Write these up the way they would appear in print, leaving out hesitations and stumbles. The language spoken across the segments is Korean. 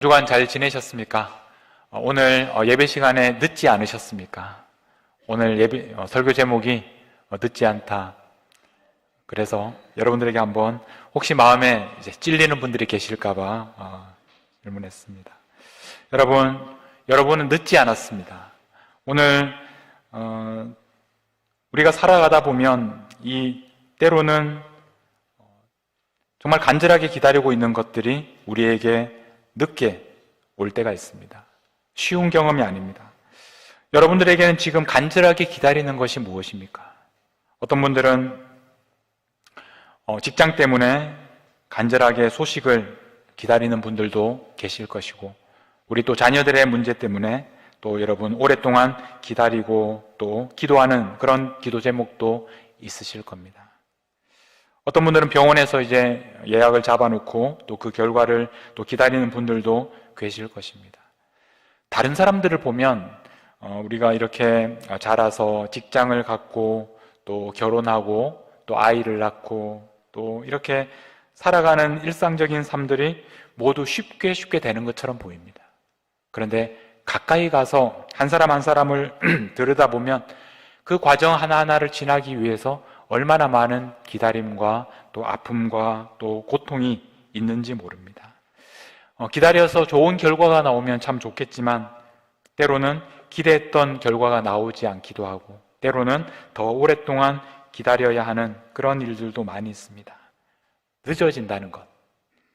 주간 잘 지내셨습니까? 오늘 예배 시간에 늦지 않으셨습니까? 오늘 예배 설교 제목이 늦지 않다. 그래서 여러분들에게 한번 혹시 마음에 이제 찔리는 분들이 계실까봐 질문했습니다. 여러분은 늦지 않았습니다. 오늘 우리가 살아가다 보면 때로는 정말 간절하게 기다리고 있는 것들이 우리에게 늦게 올 때가 있습니다. 쉬운 경험이 아닙니다. 여러분들에게는 지금 간절하게 기다리는 것이 무엇입니까? 어떤 분들은 직장 때문에 간절하게 소식을 기다리는 분들도 계실 것이고, 우리 또 자녀들의 문제 때문에 또 여러분 오랫동안 기다리고 또 기도하는 그런 기도 제목도 있으실 겁니다. 어떤 분들은 병원에서 이제 예약을 잡아놓고 또 그 결과를 또 기다리는 분들도 계실 것입니다. 다른 사람들을 보면 우리가 이렇게 자라서 직장을 갖고 또 결혼하고 또 아이를 낳고 또 이렇게 살아가는 일상적인 삶들이 모두 쉽게 되는 것처럼 보입니다. 그런데 가까이 가서 한 사람 한 사람을 들여다보면 그 과정 하나하나를 지나기 위해서 얼마나 많은 기다림과 또 아픔과 또 고통이 있는지 모릅니다. 기다려서 좋은 결과가 나오면 참 좋겠지만 때로는 기대했던 결과가 나오지 않기도 하고 때로는 더 오랫동안 기다려야 하는 그런 일들도 많이 있습니다. 늦어진다는 것,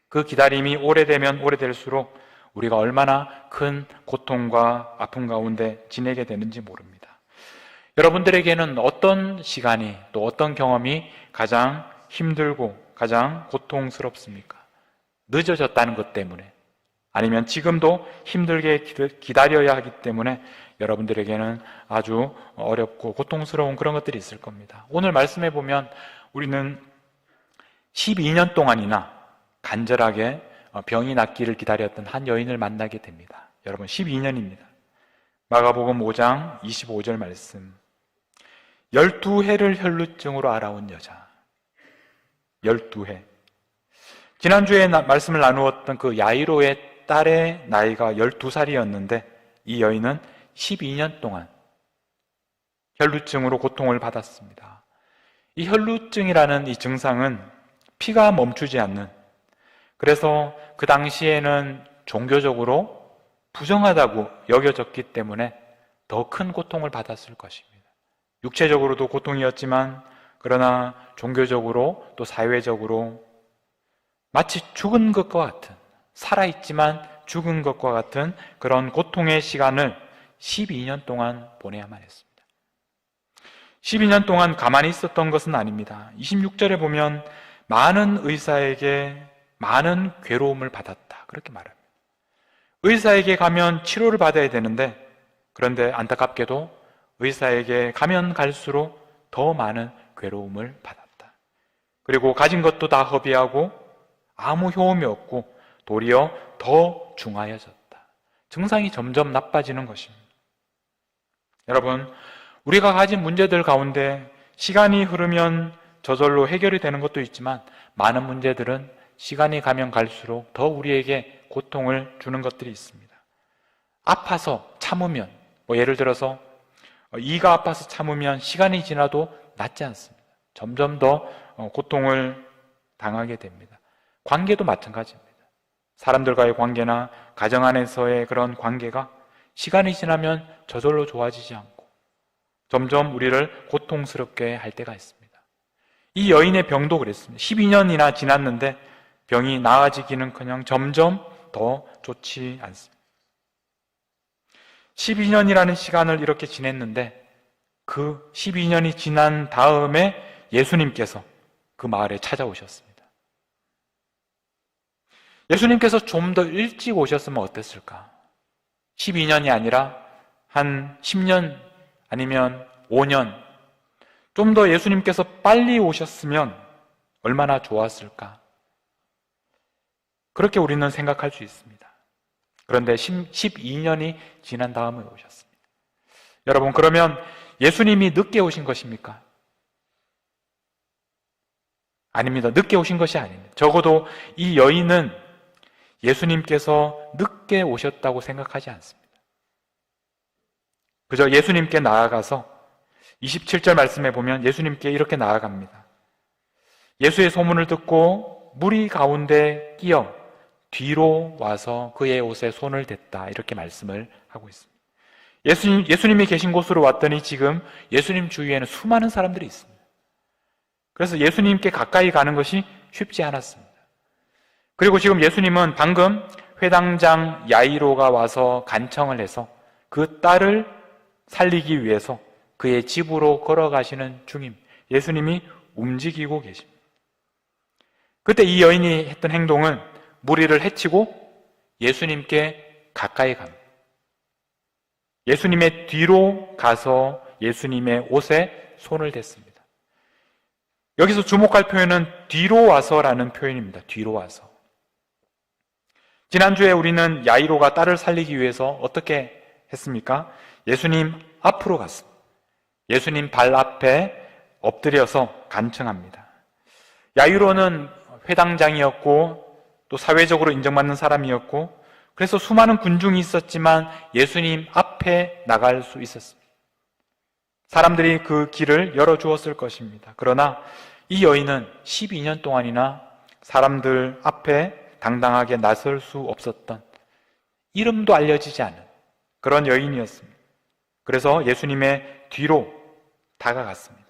그 기다림이 오래되면 오래될수록 우리가 얼마나 큰 고통과 아픔 가운데 지내게 되는지 모릅니다. 여러분들에게는 어떤 시간이 또 어떤 경험이 가장 힘들고 가장 고통스럽습니까? 늦어졌다는 것 때문에, 아니면 지금도 힘들게 기다려야 하기 때문에 여러분들에게는 아주 어렵고 고통스러운 그런 것들이 있을 겁니다. 오늘 말씀해 보면 우리는 12년 동안이나 간절하게 병이 낫기를 기다렸던 한 여인을 만나게 됩니다. 여러분, 12년입니다. 마가복음 5장 25절 말씀. 12해를 혈루증으로 앓아온 여자. 12해. 지난주에 말씀을 나누었던 그 야이로의 딸의 나이가 12살이었는데 이 여인은 12년 동안 혈루증으로 고통을 받았습니다. 이 혈루증이라는 이 증상은 피가 멈추지 않는, 그래서 그 당시에는 종교적으로 부정하다고 여겨졌기 때문에 더 큰 고통을 받았을 것입니다. 육체적으로도 고통이었지만 그러나 종교적으로 또 사회적으로 마치 죽은 것과 같은, 살아있지만 죽은 것과 같은 그런 고통의 시간을 12년 동안 보내야만 했습니다. 12년 동안 가만히 있었던 것은 아닙니다. 26절에 보면 많은 의사에게 많은 괴로움을 받았다, 그렇게 말합니다. 의사에게 가면 치료를 받아야 되는데, 그런데 안타깝게도 의사에게 가면 갈수록 더 많은 괴로움을 받았다. 그리고 가진 것도 다 허비하고 아무 효험이 없고 도리어 더 중하여졌다. 증상이 점점 나빠지는 것입니다. 여러분, 우리가 가진 문제들 가운데 시간이 흐르면 저절로 해결이 되는 것도 있지만 많은 문제들은 시간이 가면 갈수록 더 우리에게 고통을 주는 것들이 있습니다. 아파서 참으면, 예를 들어서 이가 아파서 참으면 시간이 지나도 낫지 않습니다. 점점 더 고통을 당하게 됩니다. 관계도 마찬가지입니다. 사람들과의 관계나 가정 안에서의 그런 관계가 시간이 지나면 저절로 좋아지지 않고 점점 우리를 고통스럽게 할 때가 있습니다. 이 여인의 병도 그랬습니다. 12년이나 지났는데 병이 나아지기는커녕 점점 더 좋지 않습니다. 12년이라는 시간을 이렇게 지냈는데 그 12년이 지난 다음에 예수님께서 그 마을에 찾아오셨습니다. 예수님께서 좀 더 일찍 오셨으면 어땠을까? 12년이 아니라 한 10년 아니면 5년, 좀 더 예수님께서 빨리 오셨으면 얼마나 좋았을까? 그렇게 우리는 생각할 수 있습니다. 그런데 12년이 지난 다음에 오셨습니다. 여러분, 그러면 예수님이 늦게 오신 것입니까? 아닙니다. 늦게 오신 것이 아닙니다. 적어도 이 여인은 예수님께서 늦게 오셨다고 생각하지 않습니다. 그저 예수님께 나아가서 27절 말씀에 보면 예수님께 이렇게 나아갑니다. 예수의 소문을 듣고 무리 가운데 끼어 뒤로 와서 그의 옷에 손을 댔다. 이렇게 말씀을 하고 있습니다. 예수님이 계신 곳으로 왔더니 지금 예수님 주위에는 수많은 사람들이 있습니다. 그래서 예수님께 가까이 가는 것이 쉽지 않았습니다. 그리고 지금 예수님은 방금 회당장 야이로가 와서 간청을 해서 그 딸을 살리기 위해서 그의 집으로 걸어가시는 중입니다. 예수님이 움직이고 계십니다. 그때 이 여인이 했던 행동은 무리를 해치고 예수님께 가까이 갑니다. 예수님의 뒤로 가서 예수님의 옷에 손을 댔습니다. 여기서 주목할 표현은 뒤로 와서라는 표현입니다. 뒤로 와서. 지난주에 우리는 야이로가 딸을 살리기 위해서 어떻게 했습니까? 예수님 앞으로 갔습니다. 예수님 발 앞에 엎드려서 간청합니다. 야이로는 회당장이었고 또 사회적으로 인정받는 사람이었고 그래서 수많은 군중이 있었지만 예수님 앞에 나갈 수 있었습니다. 사람들이 그 길을 열어주었을 것입니다. 그러나 이 여인은 12년 동안이나 사람들 앞에 당당하게 나설 수 없었던, 이름도 알려지지 않은 그런 여인이었습니다. 그래서 예수님의 뒤로 다가갔습니다.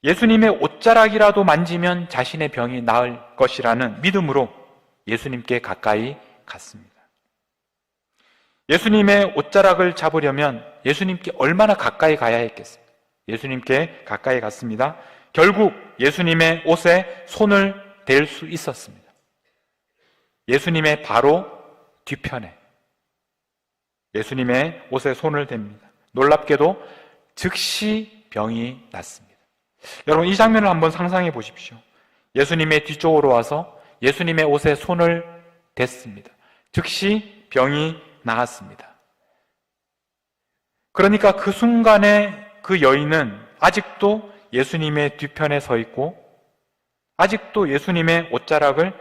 예수님의 옷자락이라도 만지면 자신의 병이 나을 것이라는 믿음으로 예수님께 가까이 갔습니다. 예수님의 옷자락을 잡으려면 예수님께 얼마나 가까이 가야 했겠습니까? 예수님께 가까이 갔습니다. 결국 예수님의 옷에 손을 댈 수 있었습니다. 예수님의 바로 뒤편에 예수님의 옷에 손을 댑니다. 놀랍게도 즉시 병이 낫습니다. 여러분, 이 장면을 한번 상상해 보십시오. 예수님의 뒤쪽으로 와서 예수님의 옷에 손을 댔습니다. 즉시 병이 나았습니다. 그러니까 그 순간에 그 여인은 아직도 예수님의 뒤편에 서 있고 아직도 예수님의 옷자락을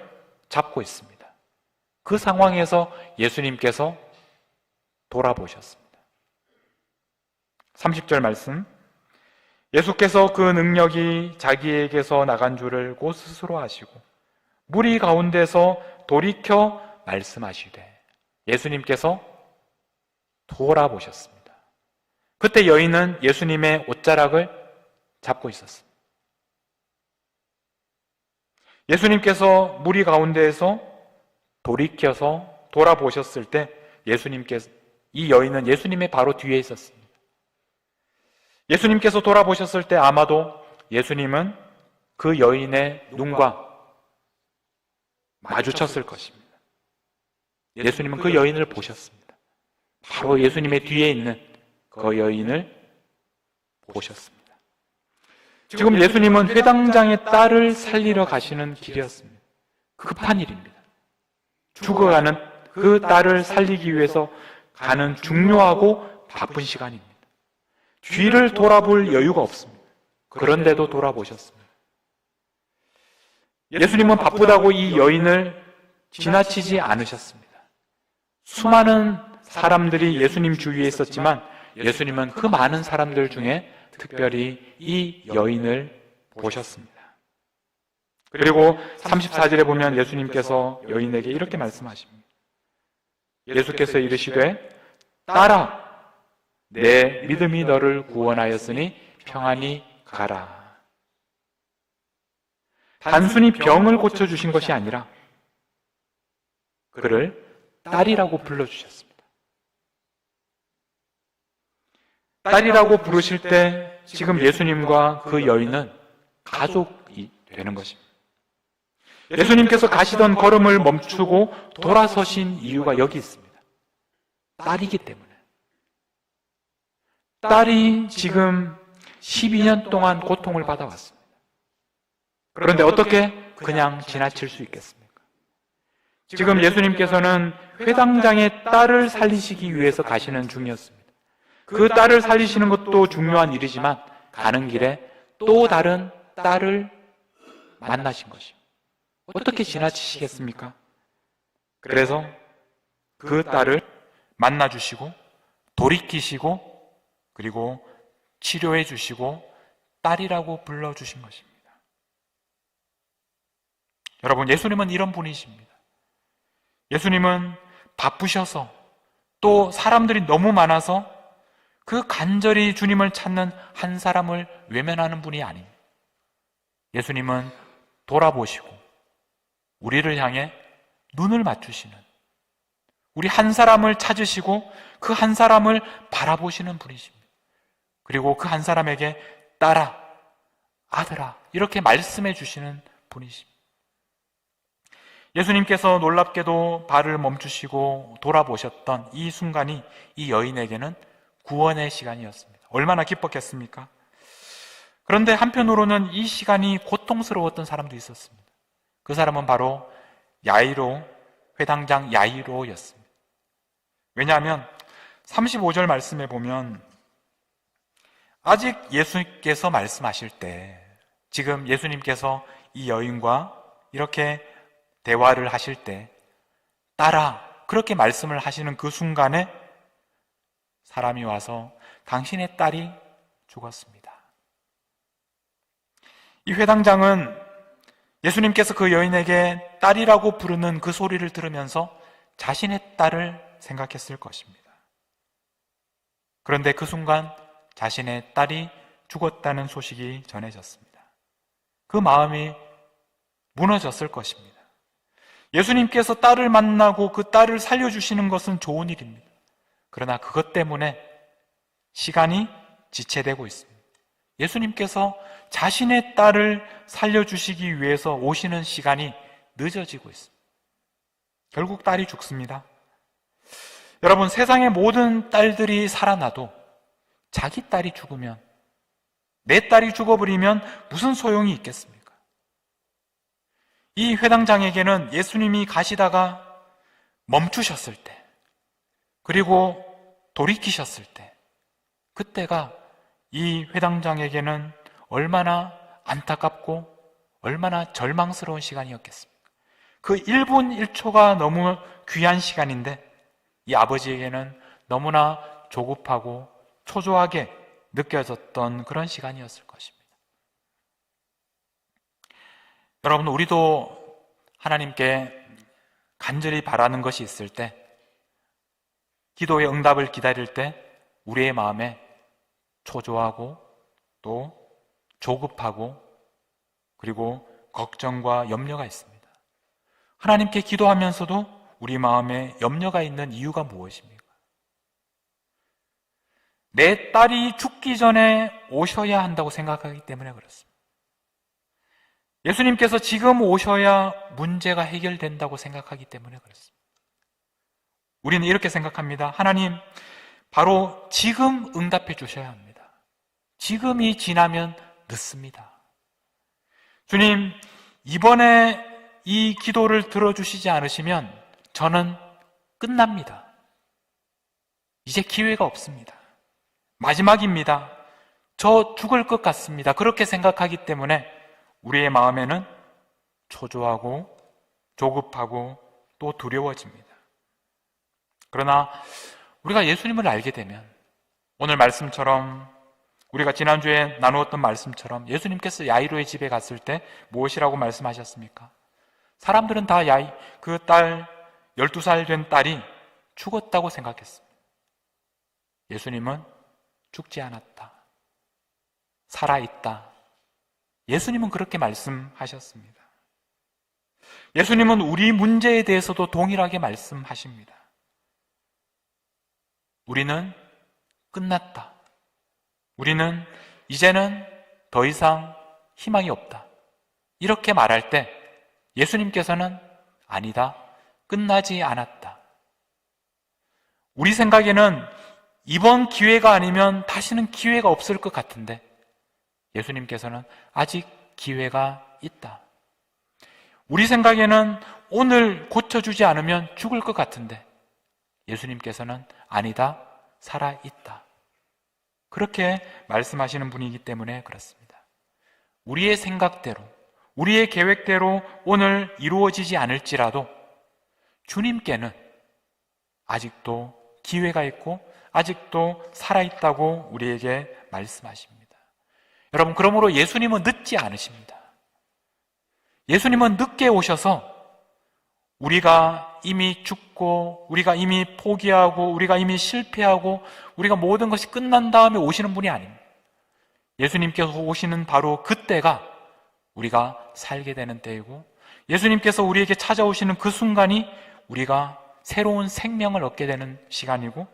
잡고 있습니다. 그 상황에서 예수님께서 돌아보셨습니다. 30절 말씀, 예수께서 그 능력이 자기에게서 나간 줄을 곧 스스로 아시고 무리 가운데서 돌이켜 말씀하시되, 예수님께서 돌아보셨습니다. 그때 여인은 예수님의 옷자락을 잡고 있었습니다. 예수님께서 무리 가운데에서 돌이켜서 돌아보셨을 때 예수님께서, 이 여인은 예수님의 바로 뒤에 있었습니다. 예수님께서 돌아보셨을 때 아마도 예수님은 그 여인의 눈과 마주쳤을 것입니다. 예수님은 그 여인을 보셨습니다. 바로 예수님의 뒤에 있는 그 여인을 보셨습니다. 지금 예수님은 회당장의 딸을 살리러 가시는 길이었습니다. 급한 일입니다. 죽어가는 그 딸을 살리기 위해서 가는 중요하고 바쁜 시간입니다. 뒤를 돌아볼 여유가 없습니다. 그런데도 돌아보셨습니다. 예수님은 바쁘다고 이 여인을 지나치지 않으셨습니다. 수많은 사람들이 예수님 주위에 있었지만 예수님은 그 많은 사람들 중에 특별히 이 여인을 보셨습니다. 그리고 34절에 보면 예수님께서 여인에게 이렇게 말씀하십니다. 예수께서 이르시되 딸아, 내 믿음이 너를 구원하였으니 평안히 가라. 단순히 병을 고쳐주신 것이 아니라 그를 딸이라고 불러주셨습니다. 딸이라고 부르실 때 지금 예수님과 그 여인은 가족이 되는 것입니다. 예수님께서 가시던 걸음을 멈추고 돌아서신 이유가 여기 있습니다. 딸이기 때문에. 딸이 지금 12년 동안 고통을 받아왔습니다. 그런데 어떻게 그냥 지나칠 수 있겠습니까? 지금 예수님께서는 회당장의 딸을 살리시기 위해서 가시는 중이었습니다. 그 딸을 살리시는 것도 중요한 일이지만 가는 길에 또 다른 딸을 만나신 것입니다. 어떻게 지나치시겠습니까? 그래서 그 딸을 만나주시고 돌이키시고 그리고 치료해 주시고 딸이라고 불러주신 것입니다. 여러분, 예수님은 이런 분이십니다. 예수님은 바쁘셔서 또 사람들이 너무 많아서 그 간절히 주님을 찾는 한 사람을 외면하는 분이 아닙니다. 예수님은 돌아보시고 우리를 향해 눈을 맞추시는, 우리 한 사람을 찾으시고 그 한 사람을 바라보시는 분이십니다. 그리고 그 한 사람에게 딸아, 아들아 이렇게 말씀해 주시는 분이십니다. 예수님께서 놀랍게도 발을 멈추시고 돌아보셨던 이 순간이 이 여인에게는 구원의 시간이었습니다. 얼마나 기뻤겠습니까? 그런데 한편으로는 이 시간이 고통스러웠던 사람도 있었습니다. 그 사람은 바로 야이로, 회당장 야이로였습니다. 왜냐하면 35절 말씀에 보면 아직 예수님께서 말씀하실 때, 지금 예수님께서 이 여인과 이렇게 대화를 하실 때 딸아 그렇게 말씀을 하시는 그 순간에 사람이 와서 당신의 딸이 죽었습니다. 이 회당장은 예수님께서 그 여인에게 딸이라고 부르는 그 소리를 들으면서 자신의 딸을 생각했을 것입니다. 그런데 그 순간 자신의 딸이 죽었다는 소식이 전해졌습니다. 그 마음이 무너졌을 것입니다. 예수님께서 딸을 만나고 그 딸을 살려주시는 것은 좋은 일입니다. 그러나 그것 때문에 시간이 지체되고 있습니다. 예수님께서 자신의 딸을 살려주시기 위해서 오시는 시간이 늦어지고 있습니다. 결국 딸이 죽습니다. 여러분, 세상의 모든 딸들이 살아나도 자기 딸이 죽으면, 내 딸이 죽어버리면 무슨 소용이 있겠습니까? 이 회당장에게는 예수님이 가시다가 멈추셨을 때, 그리고 돌이키셨을 때, 그때가 이 회당장에게는 얼마나 안타깝고 얼마나 절망스러운 시간이었겠습니까? 그 1분 1초가 너무 귀한 시간인데 이 아버지에게는 너무나 조급하고 초조하게 느껴졌던 그런 시간이었을 것입니다. 여러분, 우리도 하나님께 간절히 바라는 것이 있을 때, 기도의 응답을 기다릴 때 우리의 마음에 초조하고 또 조급하고 그리고 걱정과 염려가 있습니다. 하나님께 기도하면서도 우리 마음에 염려가 있는 이유가 무엇입니까? 내 딸이 죽기 전에 오셔야 한다고 생각하기 때문에 그렇습니다. 예수님께서 지금 오셔야 문제가 해결된다고 생각하기 때문에 그렇습니다. 우리는 이렇게 생각합니다. 하나님, 바로 지금 응답해 주셔야 합니다. 지금이 지나면 늦습니다. 주님, 이번에 이 기도를 들어주시지 않으시면 저는 끝납니다. 이제 기회가 없습니다. 마지막입니다. 저 죽을 것 같습니다. 그렇게 생각하기 때문에 우리의 마음에는 초조하고 조급하고 또 두려워집니다. 그러나 우리가 예수님을 알게 되면 오늘 말씀처럼, 우리가 지난주에 나누었던 말씀처럼 예수님께서 야이로의 집에 갔을 때 무엇이라고 말씀하셨습니까? 사람들은 다 그 딸, 12살 된 딸이 죽었다고 생각했습니다. 예수님은 죽지 않았다, 살아있다. 예수님은 그렇게 말씀하셨습니다. 예수님은 우리 문제에 대해서도 동일하게 말씀하십니다. 우리는 끝났다. 우리는 이제는 더 이상 희망이 없다. 이렇게 말할 때 예수님께서는 아니다, 끝나지 않았다. 우리 생각에는 이번 기회가 아니면 다시는 기회가 없을 것 같은데 예수님께서는 아직 기회가 있다. 우리 생각에는 오늘 고쳐주지 않으면 죽을 것 같은데 예수님께서는 아니다, 살아있다. 그렇게 말씀하시는 분이기 때문에 그렇습니다. 우리의 생각대로, 우리의 계획대로 오늘 이루어지지 않을지라도 주님께는 아직도 기회가 있고 아직도 살아있다고 우리에게 말씀하십니다. 여러분, 그러므로 예수님은 늦지 않으십니다. 예수님은 늦게 오셔서 우리가 이미 죽고 우리가 이미 포기하고 우리가 이미 실패하고 우리가 모든 것이 끝난 다음에 오시는 분이 아닙니다. 예수님께서 오시는 바로 그때가 우리가 살게 되는 때이고, 예수님께서 우리에게 찾아오시는 그 순간이 우리가 새로운 생명을 얻게 되는 시간이고,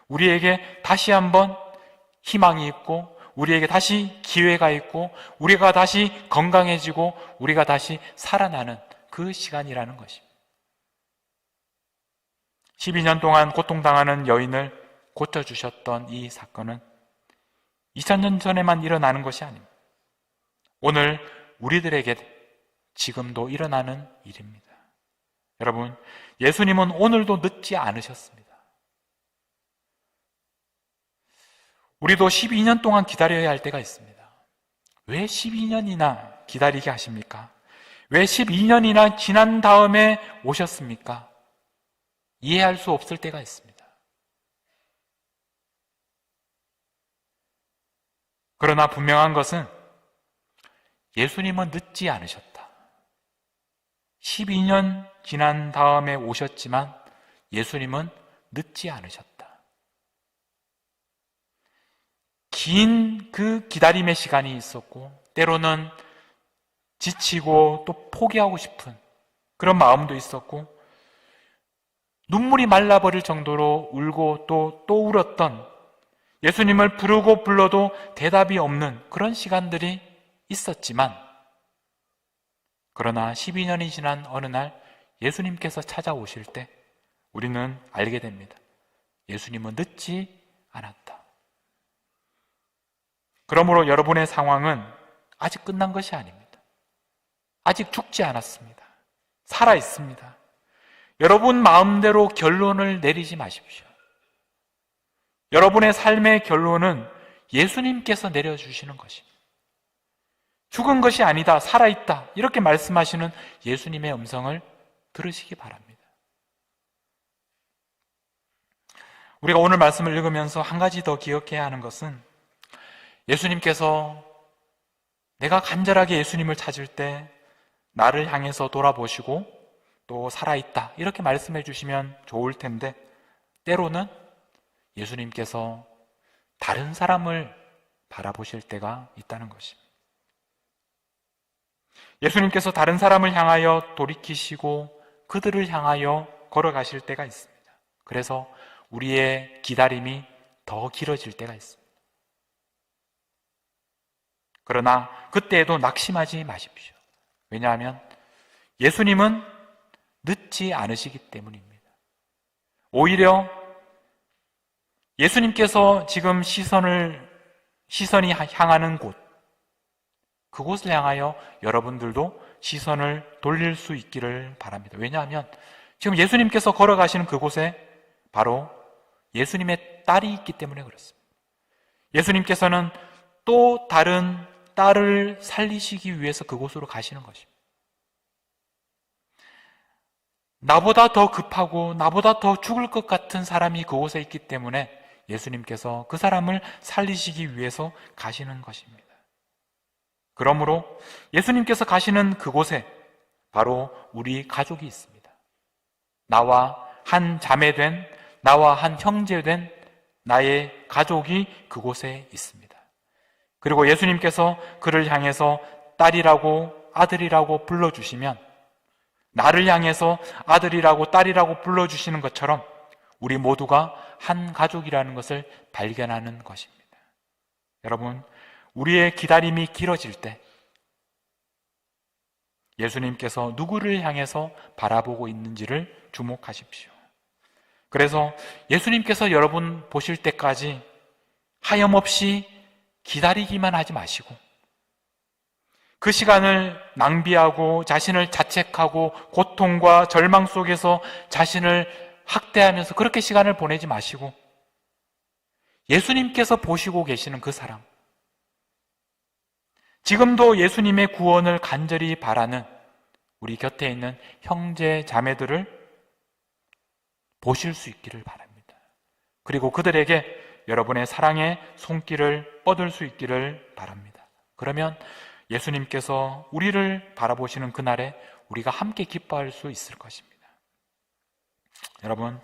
우리에게 다시 한번 희망이 있고 우리에게 다시 기회가 있고 우리가 다시 건강해지고 우리가 다시 살아나는 그 시간이라는 것입니다. 12년 동안 고통당하는 여인을 고쳐주셨던 이 사건은 2000년 전에만 일어나는 것이 아닙니다. 오늘 우리들에게 지금도 일어나는 일입니다. 여러분, 예수님은 오늘도 늦지 않으셨습니다. 우리도 12년 동안 기다려야 할 때가 있습니다. 왜 12년이나 기다리게 하십니까? 왜 12년이나 지난 다음에 오셨습니까? 이해할 수 없을 때가 있습니다. 그러나 분명한 것은 예수님은 늦지 않으셨다. 12년 지난 다음에 오셨지만 예수님은 늦지 않으셨다. 긴 그 기다림의 시간이 있었고 때로는 지치고 또 포기하고 싶은 그런 마음도 있었고 눈물이 말라버릴 정도로 울고 또 울었던, 예수님을 부르고 불러도 대답이 없는 그런 시간들이 있었지만, 그러나 12년이 지난 어느 날 예수님께서 찾아오실 때 우리는 알게 됩니다. 예수님은 늦지 않았다. 그러므로 여러분의 상황은 아직 끝난 것이 아닙니다. 아직 죽지 않았습니다. 살아 있습니다. 여러분 마음대로 결론을 내리지 마십시오. 여러분의 삶의 결론은 예수님께서 내려주시는 것입니다. 죽은 것이 아니다, 살아있다, 이렇게 말씀하시는 예수님의 음성을 들으시기 바랍니다. 우리가 오늘 말씀을 읽으면서 한 가지 더 기억해야 하는 것은, 예수님께서 내가 간절하게 예수님을 찾을 때 나를 향해서 돌아보시고 또 살아있다 이렇게 말씀해 주시면 좋을 텐데, 때로는 예수님께서 다른 사람을 바라보실 때가 있다는 것입니다. 예수님께서 다른 사람을 향하여 돌이키시고 그들을 향하여 걸어가실 때가 있습니다. 그래서 우리의 기다림이 더 길어질 때가 있습니다. 그러나 그때에도 낙심하지 마십시오. 왜냐하면 예수님은 늦지 않으시기 때문입니다. 오히려 예수님께서 지금 시선이 향하는 곳, 그곳을 향하여 여러분들도 시선을 돌릴 수 있기를 바랍니다. 왜냐하면 지금 예수님께서 걸어가시는 그곳에 바로 예수님의 딸이 있기 때문에 그렇습니다. 예수님께서는 또 다른 딸을 살리시기 위해서 그곳으로 가시는 것입니다. 나보다 더 급하고 나보다 더 죽을 것 같은 사람이 그곳에 있기 때문에 예수님께서 그 사람을 살리시기 위해서 가시는 것입니다. 그러므로 예수님께서 가시는 그곳에 바로 우리 가족이 있습니다. 나와 한 자매된, 나와 한 형제된 나의 가족이 그곳에 있습니다. 그리고 예수님께서 그를 향해서 딸이라고 아들이라고 불러주시면, 나를 향해서 아들이라고 딸이라고 불러주시는 것처럼 우리 모두가 한 가족이라는 것을 발견하는 것입니다. 여러분, 우리의 기다림이 길어질 때 예수님께서 누구를 향해서 바라보고 있는지를 주목하십시오. 그래서 예수님께서 여러분 보실 때까지 하염없이 기다리기만 하지 마시고, 그 시간을 낭비하고 자신을 자책하고 고통과 절망 속에서 자신을 학대하면서 그렇게 시간을 보내지 마시고, 예수님께서 보시고 계시는 그 사람, 지금도 예수님의 구원을 간절히 바라는 우리 곁에 있는 형제 자매들을 보실 수 있기를 바랍니다. 그리고 그들에게 여러분의 사랑의 손길을 뻗을 수 있기를 바랍니다. 그러면 예수님께서 우리를 바라보시는 그날에 우리가 함께 기뻐할 수 있을 것입니다. 여러분,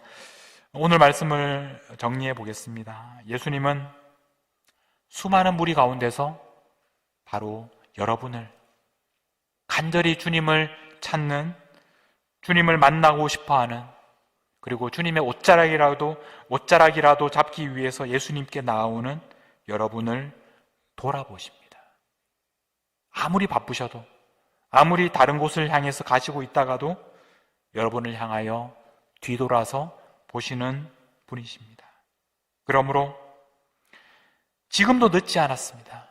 오늘 말씀을 정리해 보겠습니다. 예수님은 수많은 무리 가운데서 바로 여러분을, 간절히 주님을 찾는, 주님을 만나고 싶어하는, 그리고 주님의 옷자락이라도 잡기 위해서 예수님께 나오는 여러분을 돌아보십니다. 아무리 바쁘셔도, 아무리 다른 곳을 향해서 가시고 있다가도 여러분을 향하여 뒤돌아서 보시는 분이십니다. 그러므로 지금도 늦지 않았습니다.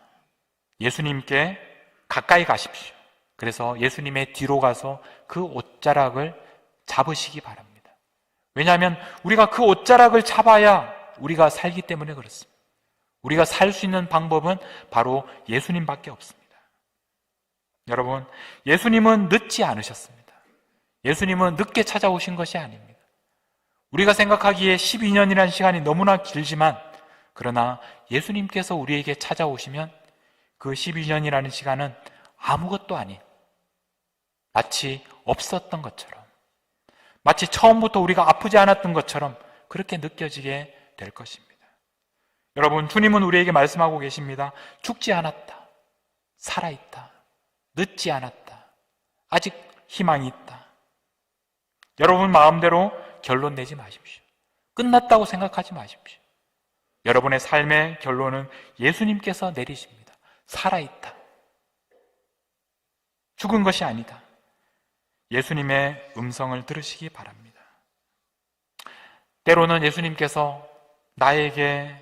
예수님께 가까이 가십시오. 그래서 예수님의 뒤로 가서 그 옷자락을 잡으시기 바랍니다. 왜냐하면 우리가 그 옷자락을 잡아야 우리가 살기 때문에 그렇습니다. 우리가 살 수 있는 방법은 바로 예수님밖에 없습니다. 여러분, 예수님은 늦지 않으셨습니다. 예수님은 늦게 찾아오신 것이 아닙니다. 우리가 생각하기에 12년이라는 시간이 너무나 길지만, 그러나 예수님께서 우리에게 찾아오시면 그 12년이라는 시간은 아무것도 아닌, 마치 없었던 것처럼, 마치 처음부터 우리가 아프지 않았던 것처럼 그렇게 느껴지게 될 것입니다. 여러분, 주님은 우리에게 말씀하고 계십니다. 죽지 않았다, 살아있다, 늦지 않았다, 아직 희망이 있다. 여러분 마음대로 결론 내지 마십시오. 끝났다고 생각하지 마십시오. 여러분의 삶의 결론은 예수님께서 내리십니다. 살아있다, 죽은 것이 아니다. 예수님의 음성을 들으시기 바랍니다. 때로는 예수님께서 나에게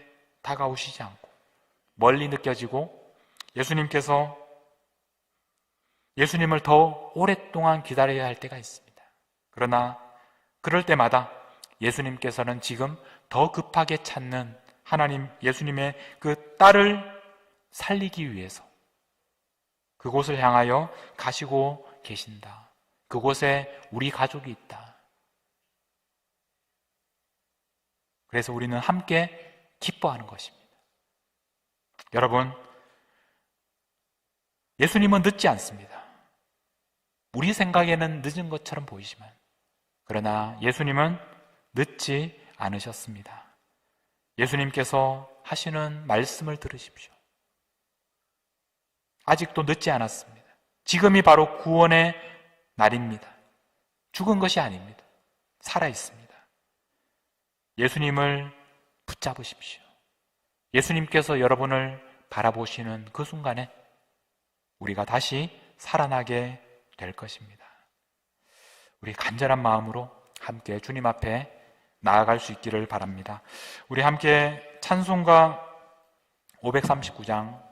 다가오시지 않고 멀리 느껴지고, 예수님을 더 오랫동안 기다려야 할 때가 있습니다. 그러나 그럴 때마다 예수님께서는 지금 더 급하게 찾는 하나님, 예수님의 그 딸을 살리기 위해서 그곳을 향하여 가시고 계신다. 그곳에 우리 가족이 있다. 그래서 우리는 함께 기뻐하는 것입니다. 여러분, 예수님은 늦지 않습니다. 우리 생각에는 늦은 것처럼 보이지만, 그러나 예수님은 늦지 않으셨습니다. 예수님께서 하시는 말씀을 들으십시오. 아직도 늦지 않았습니다. 지금이 바로 구원의 날입니다. 죽은 것이 아닙니다. 살아 있습니다. 예수님을 붙잡으십시오. 예수님께서 여러분을 바라보시는 그 순간에 우리가 다시 살아나게 될 것입니다. 우리 간절한 마음으로 함께 주님 앞에 나아갈 수 있기를 바랍니다. 우리 함께 찬송가 539장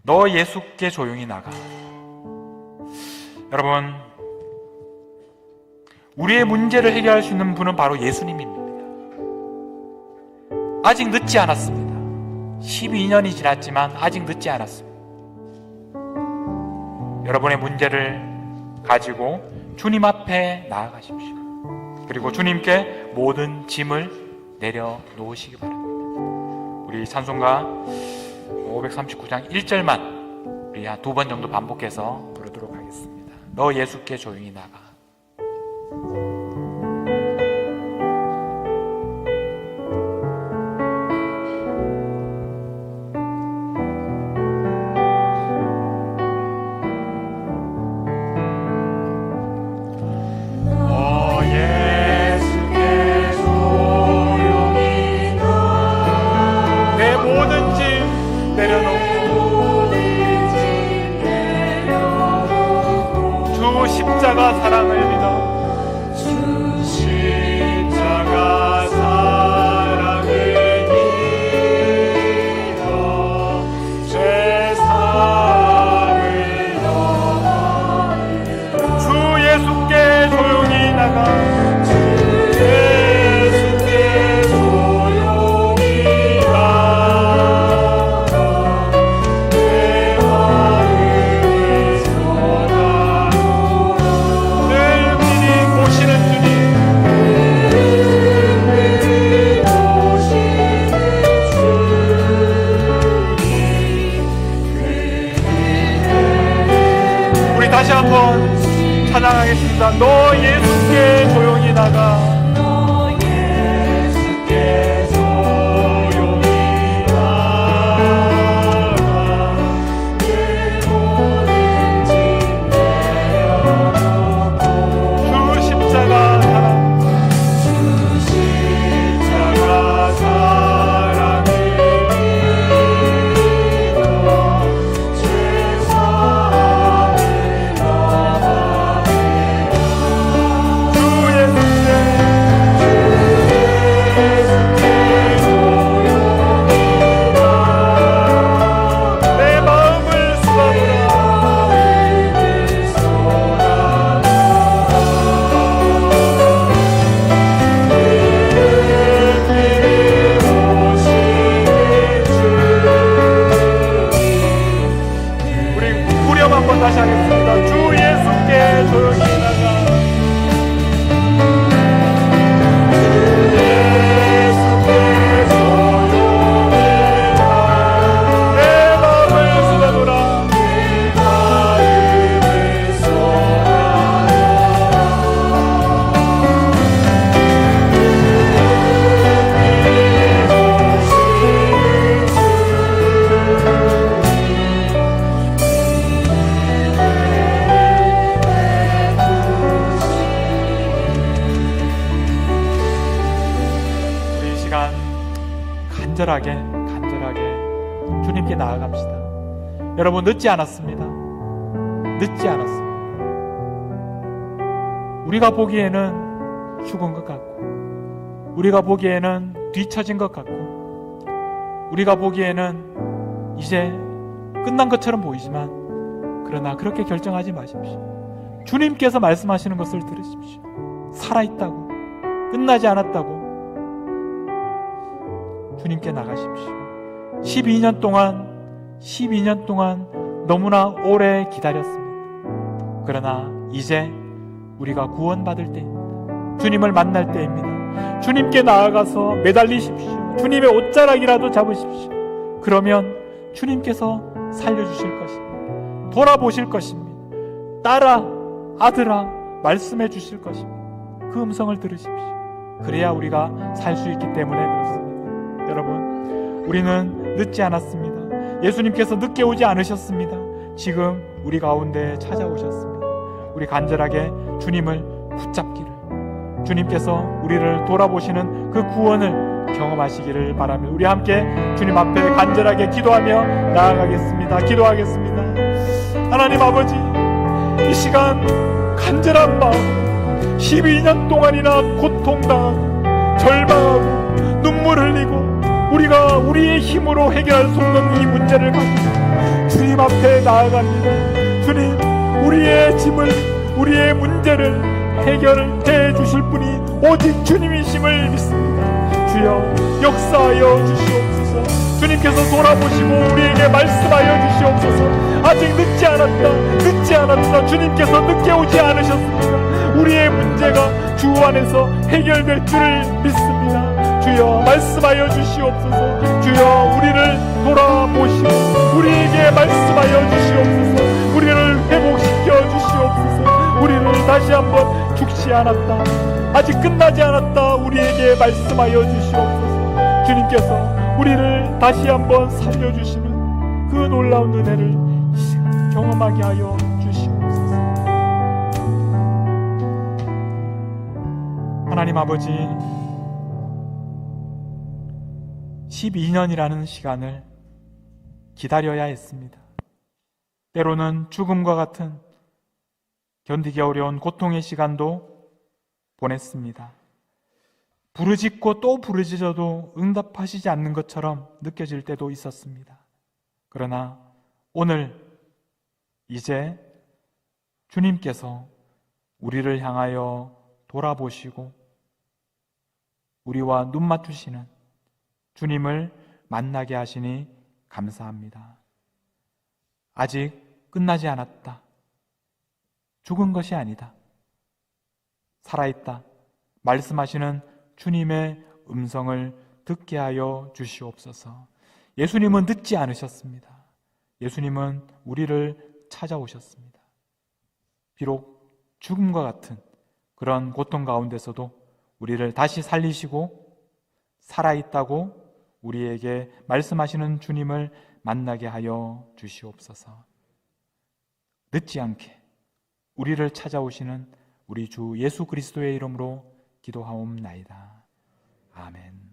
너 예수께 조용히 나가. 여러분, 우리의 문제를 해결할 수 있는 분은 바로 예수님입니다. 아직 늦지 않았습니다. 12년이 지났지만 아직 늦지 않았습니다. 여러분의 문제를 가지고 주님 앞에 나아가십시오. 그리고 주님께 모든 짐을 내려놓으시기 바랍니다. 우리 찬송가 539장 1절만 우리 한 2번 정도 반복해서 부르도록 하겠습니다. 너 예수께 조용히 나가. 십자가 사랑을 믿어 간절하게 주님께 나아갑시다. 여러분, 늦지 않았습니다. 늦지 않았습니다. 우리가 보기에는 죽은 것 같고, 우리가 보기에는 뒤처진 것 같고, 우리가 보기에는 이제 끝난 것처럼 보이지만, 그러나 그렇게 결정하지 마십시오. 주님께서 말씀하시는 것을 들으십시오. 살아있다고, 끝나지 않았다고 주님께 나가십시오. 12년 동안 너무나 오래 기다렸습니다. 그러나 이제 우리가 구원받을 때입니다. 주님을 만날 때입니다. 주님께 나아가서 매달리십시오. 주님의 옷자락이라도 잡으십시오. 그러면 주님께서 살려주실 것입니다. 돌아보실 것입니다. 딸아, 아들아, 말씀해 주실 것입니다. 그 음성을 들으십시오. 그래야 우리가 살 수 있기 때문에 그렇습니다. 여러분, 우리는 늦지 않았습니다. 예수님께서 늦게 오지 않으셨습니다. 지금 우리 가운데 찾아오셨습니다. 우리 간절하게 주님을 붙잡기를, 주님께서 우리를 돌아보시는 그 구원을 경험하시기를 바라며 우리 함께 주님 앞에 간절하게 기도하며 나아가겠습니다. 기도하겠습니다. 하나님 아버지, 이 시간 간절한 마음, 12년 동안이나 고통당하고 절망하고 눈물 흘리고 우리가 우리의 힘으로 해결할 수 없는 이 문제를 가지고 주님 앞에 나아갑니다. 주님, 우리의 짐을, 우리의 문제를 해결해 주실 분이 오직 주님이심을 믿습니다. 주여, 역사하여 주시옵소서. 주님께서 돌아보시고 우리에게 말씀하여 주시옵소서. 아직 늦지 않았다. 주님께서 늦게 오지 않으셨습니다. 우리의 문제가 주 안에서 해결될 줄을 믿습니다. 주여, 말씀하여 주시옵소서. 주여, 우리를 돌아보시고 우리에게 말씀하여 주시옵소서. 우리를 회복시켜 주시옵소서. 우리를 다시 한번 죽지 않았다, 아직 끝나지 않았다, 우리에게 말씀하여 주시옵소서. 주님께서 우리를 다시 한번 살려주시는 그 놀라운 은혜를 이 시간 경험하게 하여 주시옵소서. 하나님 아버지, 12년이라는 시간을 기다려야 했습니다. 때로는 죽음과 같은 견디기 어려운 고통의 시간도 보냈습니다. 부르짖고 또 부르짖어도 응답하시지 않는 것처럼 느껴질 때도 있었습니다. 그러나 오늘 이제 주님께서 우리를 향하여 돌아보시고 우리와 눈 맞추시는 주님을 만나게 하시니 감사합니다. 아직 끝나지 않았다. 죽은 것이 아니다. 살아있다. 말씀하시는 주님의 음성을 듣게 하여 주시옵소서. 예수님은 늦지 않으셨습니다. 예수님은 우리를 찾아오셨습니다. 비록 죽음과 같은 그런 고통 가운데서도 우리를 다시 살리시고 살아있다고 우리에게 말씀하시는 주님을 만나게 하여 주시옵소서. 늦지 않게 우리를 찾아오시는 우리 주 예수 그리스도의 이름으로 기도하옵나이다. 아멘.